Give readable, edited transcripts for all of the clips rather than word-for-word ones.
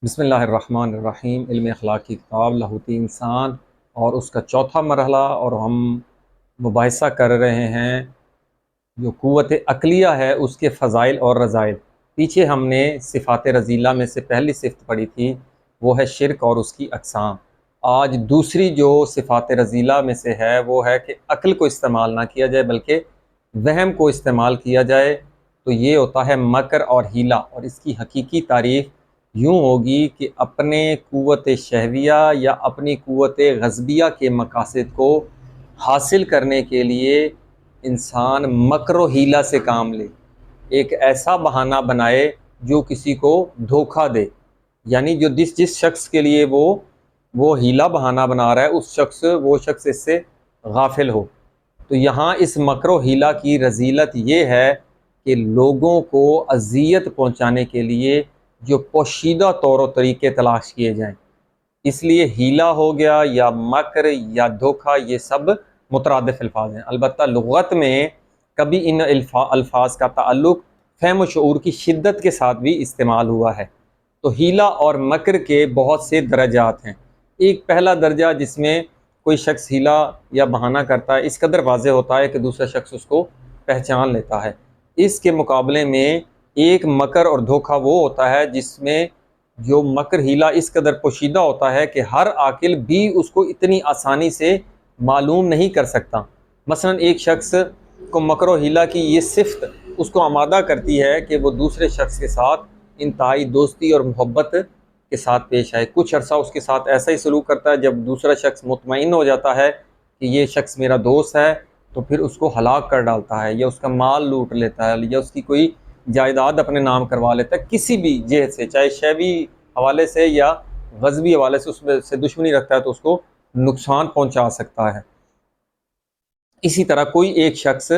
بسم اللہ الرحمن الرحیم۔ علم اخلاق کی کتاب لاہوتی انسان اور اس کا چوتھا مرحلہ، اور ہم مباحثہ کر رہے ہیں جو قوت عقلیہ ہے اس کے فضائل اور رذائل۔ پیچھے ہم نے صفات رذیلہ میں سے پہلی صفت پڑھی تھی، وہ ہے شرک اور اس کی اقسام۔ آج دوسری جو صفات رذیلہ میں سے ہے وہ ہے کہ عقل کو استعمال نہ کیا جائے بلکہ وہم کو استعمال کیا جائے، تو یہ ہوتا ہے مکر اور ہیلہ۔ اور اس کی حقیقی تعریف یوں ہوگی کہ اپنے قوت شہویہ یا اپنی قوت غضبیہ کے مقاصد کو حاصل کرنے کے لیے انسان مکر و ہیلہ سے کام لے، ایک ایسا بہانہ بنائے جو کسی کو دھوکہ دے، یعنی جو جس شخص کے لیے وہ ہیلہ بہانہ بنا رہا ہے وہ شخص اس سے غافل ہو۔ تو یہاں اس مکر و ہیلہ کی رذیلت یہ ہے کہ لوگوں کو اذیت پہنچانے کے لیے جو پوشیدہ طور و طریقے تلاش کیے جائیں، اس لیے ہیلہ ہو گیا یا مکر یا دھوکہ، یہ سب مترادف الفاظ ہیں۔ البتہ لغت میں کبھی ان الفاظ کا تعلق فہم و شعور کی شدت کے ساتھ بھی استعمال ہوا ہے۔ تو ہیلہ اور مکر کے بہت سے درجات ہیں۔ ایک پہلا درجہ جس میں کوئی شخص ہیلہ یا بہانہ کرتا ہے، اس قدر واضح ہوتا ہے کہ دوسرا شخص اس کو پہچان لیتا ہے۔ اس کے مقابلے میں ایک مکر اور دھوکہ وہ ہوتا ہے جس میں جو مکر ہیلہ اس قدر پوشیدہ ہوتا ہے کہ ہر عاقل بھی اس کو اتنی آسانی سے معلوم نہیں کر سکتا۔ مثلا ایک شخص کو مکر و ہیلہ کی یہ صفت اس کو آمادہ کرتی ہے کہ وہ دوسرے شخص کے ساتھ انتہائی دوستی اور محبت کے ساتھ پیش آئے، کچھ عرصہ اس کے ساتھ ایسا ہی سلوک کرتا ہے، جب دوسرا شخص مطمئن ہو جاتا ہے کہ یہ شخص میرا دوست ہے تو پھر اس کو ہلاک کر ڈالتا ہے، یا اس کا مال لوٹ لیتا ہے، یا اس کی کوئی جائیداد اپنے نام کروا لیتا ہے، کسی بھی جہت سے، چاہے شہوی حوالے سے یا غضبی حوالے سے اس میں سے دشمنی رکھتا ہے تو اس کو نقصان پہنچا سکتا ہے۔ اسی طرح کوئی ایک شخص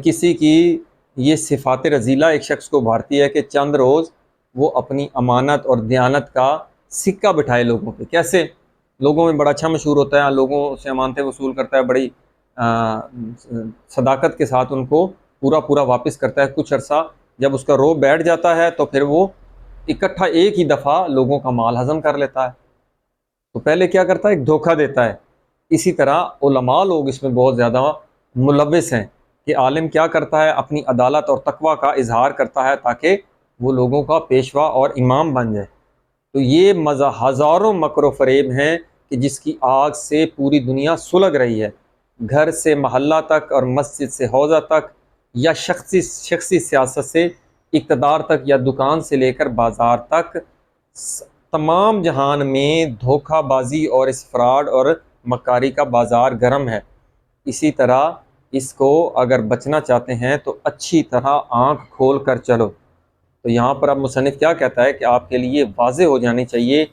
کسی کی یہ صفات رذیلہ ایک شخص کو بھارتی ہے کہ چند روز وہ اپنی امانت اور دیانت کا سکہ بٹھائے لوگوں پہ۔ کیسے؟ لوگوں میں بڑا اچھا مشہور ہوتا ہے، لوگوں سے امانتیں وصول کرتا ہے، بڑی صداقت کے ساتھ ان کو پورا واپس کرتا ہے۔ کچھ عرصہ جب اس کا روب بیٹھ جاتا ہے تو پھر وہ اکٹھا ایک ہی دفعہ لوگوں کا مال ہضم کر لیتا ہے۔ تو پہلے کیا کرتا ہے؟ ایک دھوکہ دیتا ہے۔ اسی طرح علماء لوگ اس میں بہت زیادہ ملوث ہیں کہ عالم کیا کرتا ہے؟ اپنی عدالت اور تقوی کا اظہار کرتا ہے تاکہ وہ لوگوں کا پیشوا اور امام بن جائے۔ تو یہ ہزاروں مکر و فریب ہیں کہ جس کی آگ سے پوری دنیا سلگ رہی ہے، گھر سے محلہ تک اور مسجد سے حوضہ تک، یا شخصی سیاست سے اقتدار تک، یا دکان سے لے کر بازار تک، تمام جہان میں دھوکہ بازی اور اس فراڈ اور مکاری کا بازار گرم ہے۔ اسی طرح اس کو اگر بچنا چاہتے ہیں تو اچھی طرح آنکھ کھول کر چلو۔ تو یہاں پر اب مصنف کیا کہتا ہے کہ آپ کے لیے واضح ہو جانی چاہیے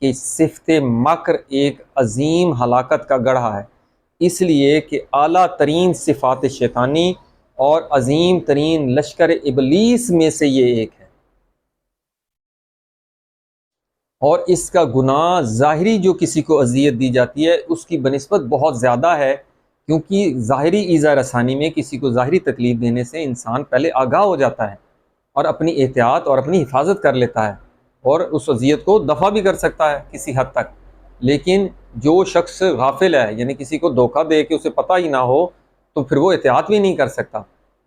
کہ صفت مکر ایک عظیم ہلاکت کا گڑھا ہے، اس لیے کہ اعلیٰ ترین صفات شیطانی اور عظیم ترین لشکر ابلیس میں سے یہ ایک ہے، اور اس کا گناہ ظاہری جو کسی کو اذیت دی جاتی ہے اس کی بنسبت بہت زیادہ ہے، کیونکہ ظاہری ایذا رسانی میں کسی کو ظاہری تکلیف دینے سے انسان پہلے آگاہ ہو جاتا ہے اور اپنی احتیاط اور اپنی حفاظت کر لیتا ہے اور اس اذیت کو دفع بھی کر سکتا ہے کسی حد تک۔ لیکن جو شخص غافل ہے، یعنی کسی کو دھوکہ دے کے اسے پتہ ہی نہ ہو، تو پھر وہ احتیاط بھی نہیں کر سکتا۔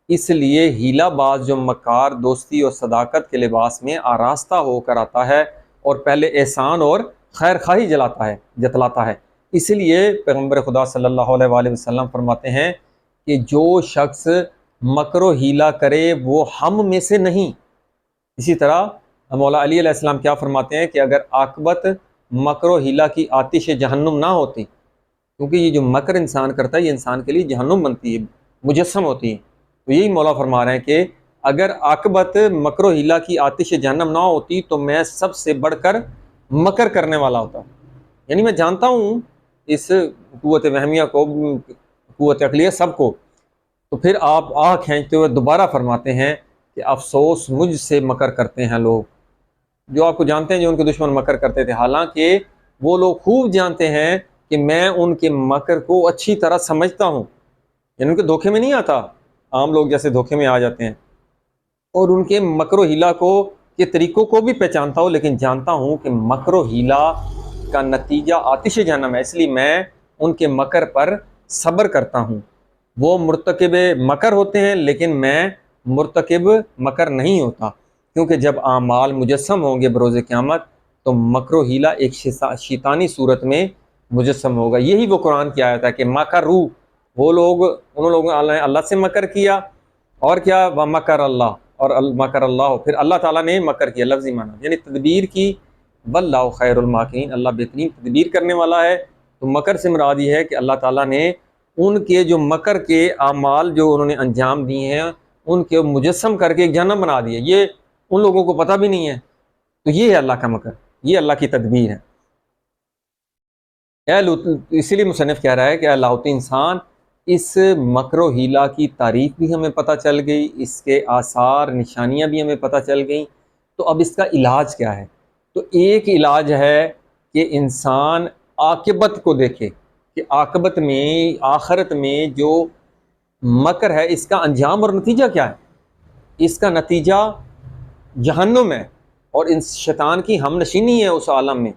اس لیے ہیلہ باز جو مکار دوستی اور صداقت کے لباس میں آراستہ ہو کر آتا ہے اور پہلے احسان اور خیر خواہی جتلاتا ہے۔ اس لیے پیغمبر خدا صلی اللہ علیہ وآلہ وسلم فرماتے ہیں کہ جو شخص مکر و ہیلہ کرے وہ ہم میں سے نہیں۔ اسی طرح مولا علی علیہ السلام کیا فرماتے ہیں کہ اگر عاقبت مکر و ہیلہ کی آتش جہنم نہ ہوتی، کیونکہ یہ جو مکر انسان کرتا ہے یہ انسان کے لیے جہنم بنتی ہے، مجسم ہوتی ہے، تو یہی مولا فرما رہے ہیں کہ اگر عاقبت مکر و ہیلہ کی آتش جہنم نہ ہوتی تو میں سب سے بڑھ کر مکر کرنے والا ہوتا۔ یعنی میں جانتا ہوں اس قوت وہمیہ کو، قوت عقلیہ سب کو۔ تو پھر آپ آہ کھینچتے ہوئے دوبارہ فرماتے ہیں کہ افسوس مجھ سے مکر کرتے ہیں لوگ، جو آپ کو جانتے ہیں جو ان کے دشمن مکر کرتے تھے، حالانکہ وہ لوگ خوب جانتے ہیں کہ میں ان کے مکر کو اچھی طرح سمجھتا ہوں، یعنی ان کے دھوکے میں نہیں آتا، عام لوگ جیسے دھوکے میں آ جاتے ہیں، اور ان کے مکر و ہیلہ کو کے طریقوں کو بھی پہچانتا ہوں، لیکن جانتا ہوں کہ مکر و ہیلا کا نتیجہ آتش جہنم ہے، اس لیے میں ان کے مکر پر صبر کرتا ہوں۔ وہ مرتکب مکر ہوتے ہیں لیکن میں مرتکب مکر نہیں ہوتا، کیونکہ جب اعمال مجسم ہوں گے بروز قیامت تو مکر و ہیلا ایک شیطانی صورت میں مجسم ہوگا۔ یہی وہ قرآن کی آیت ہے کہ مکرو، وہ لوگ، انہوں لوگوں نے اللہ سے مکر کیا، اور کیا، ومکر اللہ، اور مکر اللہ، پھر اللہ تعالیٰ نے مکر کیا، لفظی معنی یعنی تدبیر کی، واللہ خیر الماکرین، اللہ بہترین تدبیر کرنے والا ہے۔ تو مکر سے مراد یہ ہے کہ اللہ تعالیٰ نے ان کے جو مکر کے اعمال جو انہوں نے انجام دیے ہیں ان کے مجسم کر کے ایک جہنم بنا دیا، یہ ان لوگوں کو پتہ بھی نہیں ہے۔ تو یہ ہے اللہ کا مکر، یہ اللہ کی تدبیر ہے۔ اسی لیے مصنف کہہ رہا ہے کہ لاہوتی انسان، اس مکر و ہیلا کی تعریف بھی ہمیں پتہ چل گئی، اس کے آثار نشانیاں بھی ہمیں پتہ چل گئیں، تو اب اس کا علاج کیا ہے؟ تو ایک علاج ہے کہ انسان عاقبت کو دیکھے کہ عاقبت میں، آخرت میں جو مکر ہے اس کا انجام اور نتیجہ کیا ہے۔ اس کا نتیجہ جہنم ہے اور ان شیطان کی ہم نشینی ہے اس عالم میں۔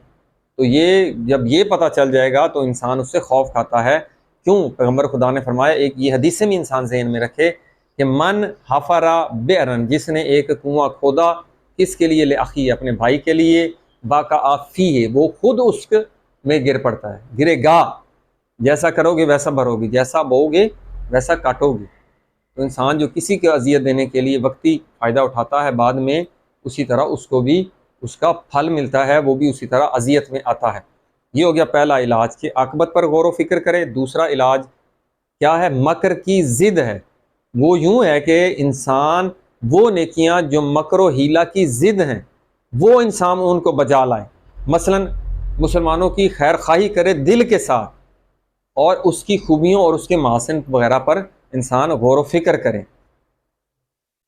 تو یہ جب یہ پتہ چل جائے گا تو انسان اس سے خوف کھاتا ہے۔ کیوں؟ پیغمبر خدا نے فرمایا، ایک یہ حدیث سے بھی انسان ذہن میں رکھے کہ من حفرا بئرن، جس نے ایک کنواں کھودا، کس کے لیے؟ لأخی، اپنے بھائی کے لیے، باقا آفی ہے، وہ خود اس میں گر پڑتا ہے، گرے گا، جیسا کرو گے ویسا بھرو گے، جیسا بو گے ویسا کاٹو گے۔ تو انسان جو کسی کو اذیت دینے کے لیے وقتی فائدہ اٹھاتا ہے، بعد میں اسی طرح اس کو بھی اس کا پھل ملتا ہے، وہ بھی اسی طرح اذیت میں آتا ہے۔ یہ ہو گیا پہلا علاج کہ عاقبت پر غور و فکر کرے۔ دوسرا علاج کیا ہے؟ مکر کی ضد ہے، وہ یوں ہے کہ انسان وہ نیکیاں جو مکر و ہیلا کی ضد ہیں وہ انسان ان کو بجا لائے، مثلا مسلمانوں کی خیر خواہی کرے دل کے ساتھ، اور اس کی خوبیوں اور اس کے محاسن وغیرہ پر انسان غور و فکر کرے۔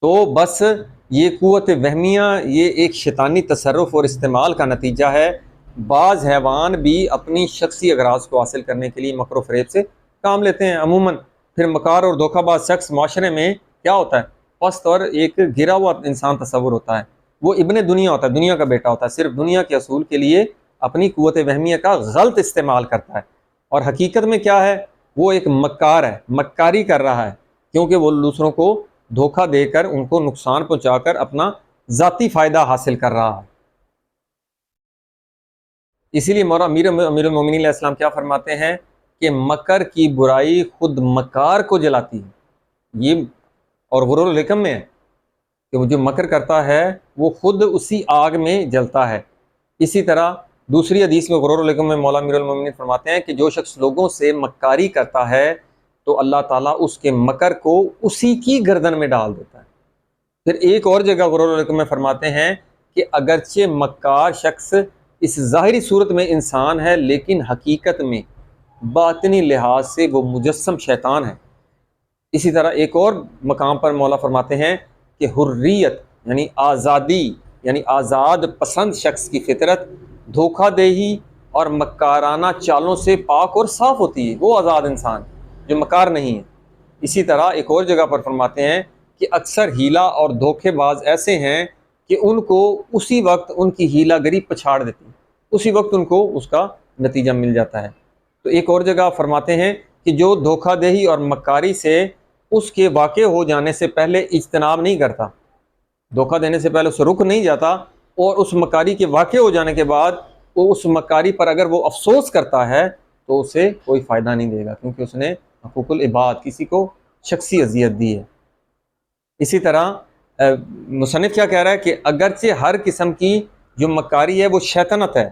تو بس یہ قوت وہمیہ، یہ ایک شیطانی تصرف اور استعمال کا نتیجہ ہے۔ بعض حیوان بھی اپنی شخصی اغراض کو حاصل کرنے کے لیے مکر و فریب سے کام لیتے ہیں عموماً۔ پھر مکار اور دھوکہ باز شخص معاشرے میں کیا ہوتا ہے؟ پست اور ایک گرا ہوا انسان تصور ہوتا ہے، وہ ابن دنیا ہوتا ہے، دنیا کا بیٹا ہوتا ہے، صرف دنیا کے اصول کے لیے اپنی قوت وہمیہ کا غلط استعمال کرتا ہے، اور حقیقت میں کیا ہے؟ وہ ایک مکار ہے، مکاری کر رہا ہے، کیونکہ وہ دوسروں کو دھوکہ دے کر ان کو نقصان پہنچا کر اپنا ذاتی فائدہ حاصل کر رہا ہے۔ اسی لیے مولانا امیر المومنین علیہ السلام کیا فرماتے ہیں کہ مکر کی برائی خود مکار کو جلاتی ہے۔ یہ اور غرور الحکم میں ہے کہ وہ جو مکر کرتا ہے وہ خود اسی آگ میں جلتا ہے۔ اسی طرح دوسری حدیث میں غرور الحکم میں مولانا امیر المومنین فرماتے ہیں کہ جو شخص لوگوں سے مکاری کرتا ہے تو اللہ تعالیٰ اس کے مکر کو اسی کی گردن میں ڈال دیتا ہے۔ پھر ایک اور جگہ غرور الحکم میں فرماتے ہیں کہ اگرچہ مکار شخص اس ظاہری صورت میں انسان ہے لیکن حقیقت میں باطنی لحاظ سے وہ مجسم شیطان ہے۔ اسی طرح ایک اور مقام پر مولا فرماتے ہیں کہ حریت یعنی آزادی، یعنی آزاد پسند شخص کی فطرت دھوکہ دہی اور مکارانہ چالوں سے پاک اور صاف ہوتی ہے، وہ آزاد انسان جو مکار نہیں ہے۔ اسی طرح ایک اور جگہ پر فرماتے ہیں کہ اکثر ہیلا اور دھوکے باز ایسے ہیں کہ ان کو اسی وقت ان کی ہیلا گری پچھاڑ دیتی ہے، اسی وقت ان کو اس کا نتیجہ مل جاتا ہے۔ تو ایک اور جگہ فرماتے ہیں کہ جو دھوکہ دہی اور مکاری سے اس کے واقع ہو جانے سے پہلے اجتناب نہیں کرتا، دھوکہ دینے سے پہلے اس رک نہیں جاتا، اور اس مکاری کے واقع ہو جانے کے بعد وہ اس مکاری پر اگر وہ افسوس کرتا ہے تو اسے کوئی فائدہ نہیں دے گا، کیونکہ اس نے حقوق العباد، کسی کو شخصی اذیت دی ہے۔ اسی طرح مصنف کیا کہہ رہا ہے کہ اگرچہ ہر قسم کی جو مکاری ہے وہ شیطنت ہے،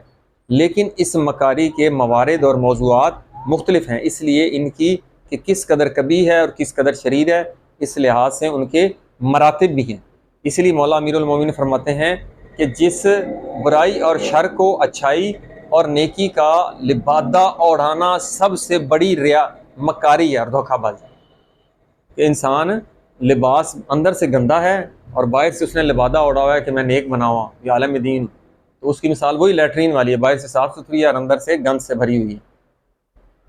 لیکن اس مکاری کے موارد اور موضوعات مختلف ہیں، اس لیے ان کی کہ کس قدر کبیح ہے اور کس قدر شریر ہے، اس لحاظ سے ان کے مراتب بھی ہیں۔ اس لیے مولا امیر المومنین فرماتے ہیں کہ جس برائی اور شر کو اچھائی اور نیکی کا لبادہ اوڑھانا سب سے بڑی مکاری ہے اور دھوکہ بازی، کہ انسان لباس اندر سے گندا ہے اور باہر سے اس نے لبادہ اوڑھا ہوا ہے کہ میں نیک بنا ہوا، یہ عالم دین، تو اس کی مثال وہی لیٹرین والی ہے، باہر سے صاف ستھری ہے اور اندر سے گند سے بھری ہوئی ہے۔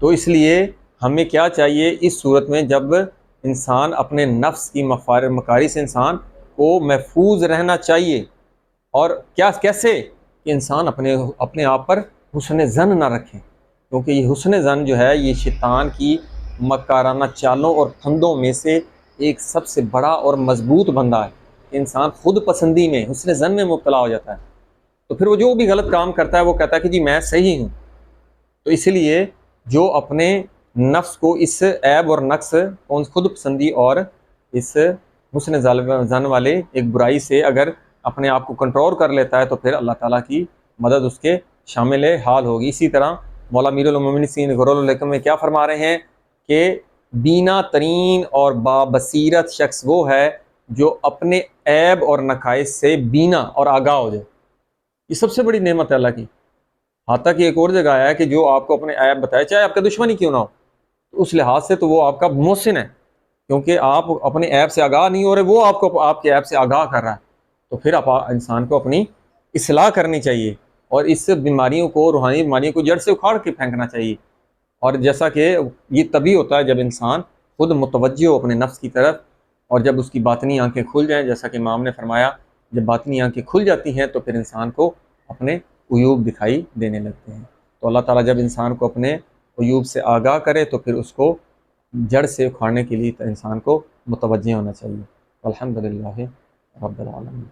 تو اس لیے ہمیں کیا چاہیے اس صورت میں، جب انسان اپنے نفس کی مکاری سے انسان کو محفوظ رہنا چاہیے، اور کیا کیسے کہ انسان اپنے آپ پر حسن ظن نہ رکھیں، کیونکہ یہ حسن ظن جو ہے یہ شیطان کی مکارانہ چالوں اور پھندوں میں سے ایک سب سے بڑا اور مضبوط بندہ ہے۔ انسان خود پسندی میں، حسن ظن میں مبتلا ہو جاتا ہے، تو پھر وہ جو بھی غلط کام کرتا ہے وہ کہتا ہے کہ جی میں صحیح ہوں۔ تو اس لیے جو اپنے نفس کو اس عیب اور نقص، خود پسندی اور اس حسن ظن والے ایک برائی سے اگر اپنے آپ کو کنٹرول کر لیتا ہے تو پھر اللہ تعالیٰ کی مدد اس کے شامل حال ہوگی۔ اسی طرح مولا میر المومنین غرور الحکم میں کیا فرما رہے ہیں کہ بینا ترین اور بابصیرت شخص وہ ہے جو اپنے عیب اور نقائص سے بینا اور آگاہ ہو جائے۔ یہ سب سے بڑی نعمت ہے اللہ کی۔ حتیٰ کہ ایک اور جگہ آیا ہے کہ جو آپ کو اپنے عیب بتائے، چاہے آپ کا دشمن ہی کیوں نہ ہو، تو اس لحاظ سے تو وہ آپ کا محسن ہے، کیونکہ آپ اپنے عیب سے آگاہ نہیں ہو رہے، وہ آپ کو آپ کے عیب سے آگاہ کر رہا ہے۔ تو پھر انسان کو اپنی اصلاح کرنی چاہیے اور اس بیماریوں کو، روحانی بیماریوں کو جڑ سے اکھاڑ کے پھینکنا چاہیے۔ اور جیسا کہ یہ تبھی ہوتا ہے جب انسان خود متوجہ ہو اپنے نفس کی طرف، اور جب اس کی باطنی آنکھیں کھل جائیں، جیسا کہ امام نے فرمایا جب باطنی آنکھیں کھل جاتی ہیں تو پھر انسان کو اپنے عیوب دکھائی دینے لگتے ہیں۔ تو اللہ تعالیٰ جب انسان کو اپنے عیوب سے آگاہ کرے تو پھر اس کو جڑ سے اکھاڑنے کے لیے انسان کو متوجہ ہونا چاہیے۔ الحمدللہ رب العالمین۔